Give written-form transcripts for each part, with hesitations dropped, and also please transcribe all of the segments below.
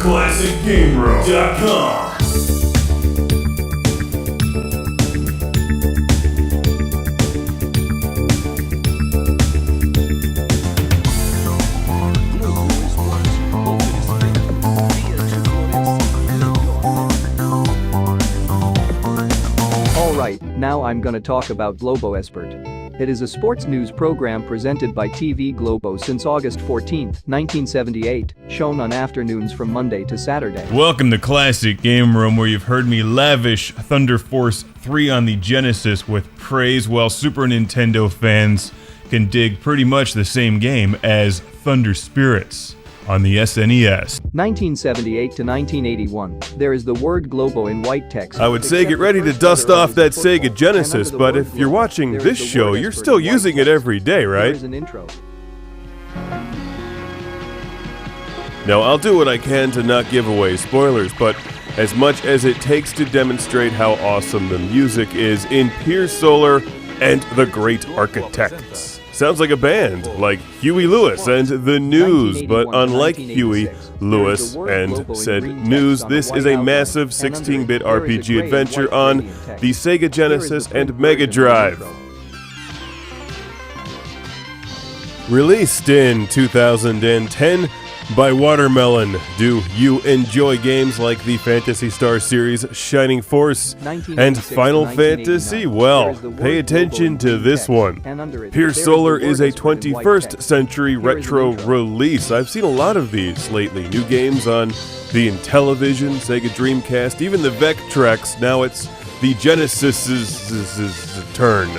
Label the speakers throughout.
Speaker 1: ClassicGameRoom.com.
Speaker 2: Alright, now I'm gonna talk about Globo Esporte. It is a sports news program presented by TV Globo since August 14, 1978, shown on afternoons from Monday to Saturday.
Speaker 3: Welcome to Classic Game Room, where you've heard me lavish Thunder Force 3 on the Genesis with praise, while Super Nintendo fans can dig pretty much the same game as Thunder Spirits on the SNES.
Speaker 2: 1978 to 1981, there is the word Globo in white text.
Speaker 4: I would say get ready to dust off that Sega Genesis, but if you're watching this show, you're still using it every day, right?
Speaker 2: Here's an intro.
Speaker 4: Now, I'll do what I can to not give away spoilers, but as much as it takes to demonstrate how awesome the music is in Piers Solar and the Great Architects. Sounds like a band, like Huey Lewis and The News, but unlike Huey, Lewis, and said News, this is a massive 16-bit RPG adventure on the Sega Genesis and Mega Drive. Released in 2010 by Watermelon. Do you enjoy games like the Phantasy Star series Shining Force and Final Fantasy? Well, pay attention to this one. Piers Solar is a 21st century retro release. I've seen a lot of these lately. New games on the Intellivision, Sega Dreamcast, even the Vectrex. Now it's the Genesis's turn.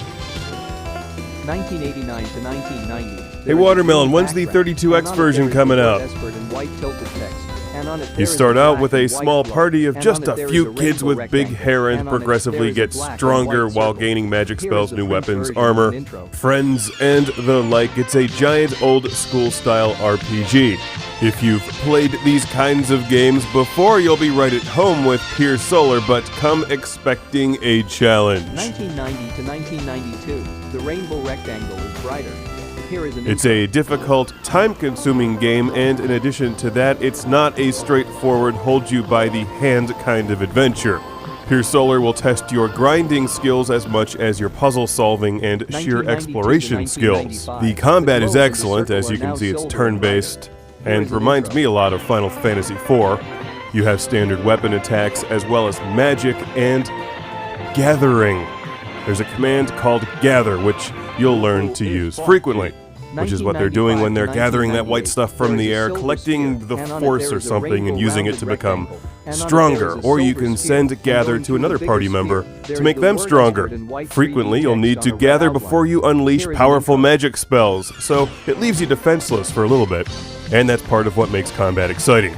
Speaker 2: 1989 to 1990.
Speaker 4: Hey Watermelon, when's the 32X version coming out? You start out with a small party of just a few kids with big hair and progressively get stronger while gaining magic spells, new weapons, armor, friends, and the like. It's a giant old school style RPG. If you've played these kinds of games before, you'll be right at home with Piers Solar, but come expecting a challenge.
Speaker 2: 1990 to 1992, the rainbow rectangle is brighter.
Speaker 4: It's a difficult, time-consuming game, and in addition to that, it's not a straightforward, hold-you-by-the-hand kind of adventure. Piers Solar will test your grinding skills as much as your puzzle-solving and sheer exploration skills. The combat is excellent, as you can see it's turn-based, and reminds me a lot of Final Fantasy IV. You have standard weapon attacks, as well as magic and gathering. There's a command called Gather, which you'll learn to use frequently, which is what they're doing when they're gathering that white stuff from the air, collecting the force or something and using it to become stronger. Or you can send Gather to another party member to make them stronger. Frequently, you'll need to gather before you unleash powerful magic spells, so it leaves you defenseless for a little bit. And that's part of what makes combat exciting,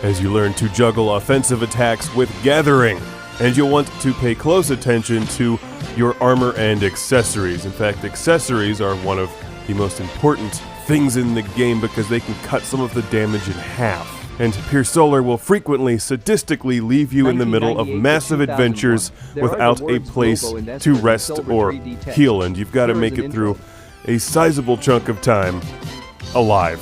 Speaker 4: as you learn to juggle offensive attacks with gathering. And you'll want to pay close attention to your armor and accessories. In fact, accessories are one of the most important things in the game because they can cut some of the damage in half. And Piers Solar will frequently, sadistically leave you in the middle of massive adventures without a place to rest or heal, and you've got to make it through a sizable chunk of time alive.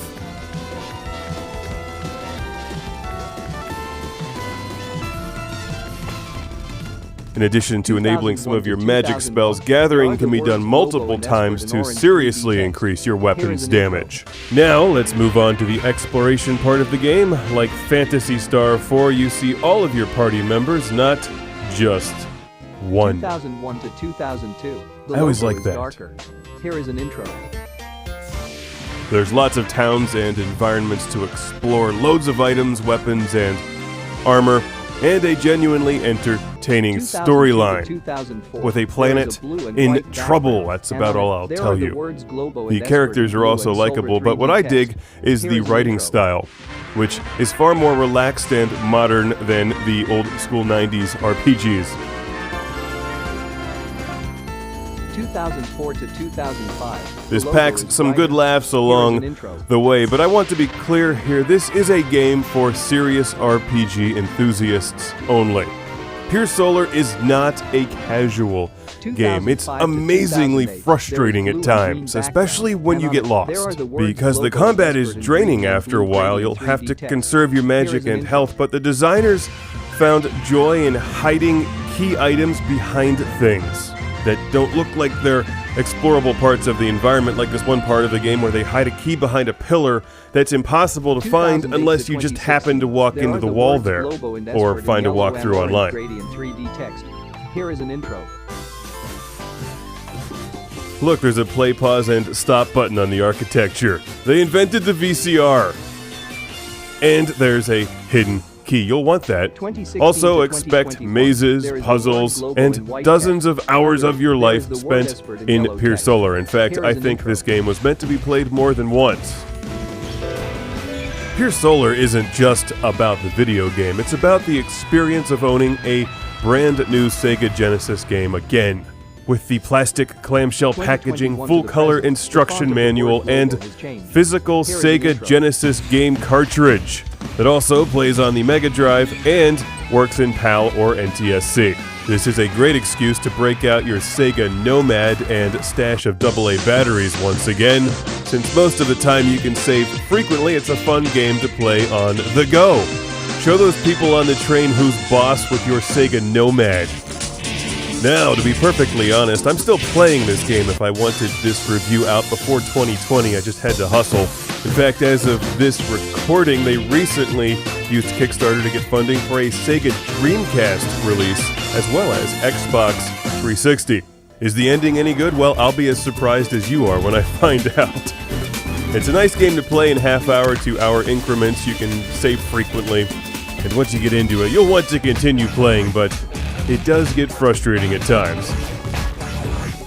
Speaker 4: In addition to enabling some of your magic spells, gathering can be done multiple times to seriously increase your weapon's damage. Now, let's move on to the exploration part of the game. Like Phantasy Star 4, you see all of your party members, not just one.
Speaker 2: 2001 to 2002.
Speaker 4: I always like that.
Speaker 2: Darker. Here is an intro.
Speaker 4: There's lots of towns and environments to explore, loads of items, weapons, and armor, and a genuinely entertaining storyline. With a planet in trouble, that's about all I'll tell you. The characters are also likable, but what I dig is the writing style, which is far more relaxed and modern than the old school 90s RPGs.
Speaker 2: 2004 to 2005.
Speaker 4: This packs some good laughs along the way, but I want to be clear here, this is a game for serious RPG enthusiasts only. Pure Solar is not a casual game. It's amazingly frustrating at times, especially when you get lost. Because the combat is draining after a while, you'll have to conserve your magic and health, but the designers found joy in hiding key items behind things that don't look like they're explorable parts of the environment, like this one part of the game where they hide a key behind a pillar that's impossible to find unless you just happen to walk into the wall there or find a walkthrough online.
Speaker 2: Here is an intro.
Speaker 4: Look, there's a play, pause, and stop button on the architecture. They invented the VCR. And there's a hidden key. You'll want that. Also expect mazes, puzzles, and dozens of hours of your life spent in Pure Solar. In fact, I think this game was meant to be played more than once. Pure Solar isn't just about the video game. It's about the experience of owning a brand new Sega Genesis game again. With the plastic clamshell packaging, full-color instruction manual, and physical Sega Genesis game cartridge that also plays on the Mega Drive and works in PAL or NTSC. This is a great excuse to break out your Sega Nomad and stash of AA batteries once again. Since most of the time you can save frequently, it's a fun game to play on the go. Show those people on the train who's boss with your Sega Nomad. Now, to be perfectly honest, I'm still playing this game. If I wanted this review out before 2020, I just had to hustle. In fact, as of this recording, they recently used Kickstarter to get funding for a Sega Dreamcast release, as well as Xbox 360. Is the ending any good? Well, I'll be as surprised as you are when I find out. It's a nice game to play in half-hour to hour increments. You can save frequently, and once you get into it, you'll want to continue playing, but it does get frustrating at times.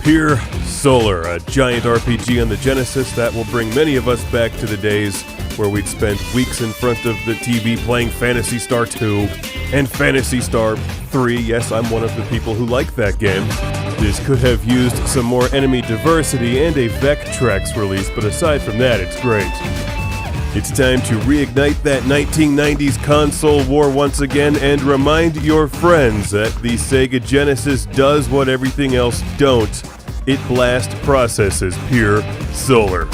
Speaker 4: Pure Solar, a giant RPG on the Genesis that will bring many of us back to the days where we'd spent weeks in front of the TV playing Phantasy Star 2 and Phantasy Star 3. Yes, I'm one of the people who like that game. This could have used some more enemy diversity and a Vectrex release, but aside from that, it's great. It's time to reignite that 1990s console war once again and remind your friends that the Sega Genesis does what everything else don't. It blast processes Pure Solar.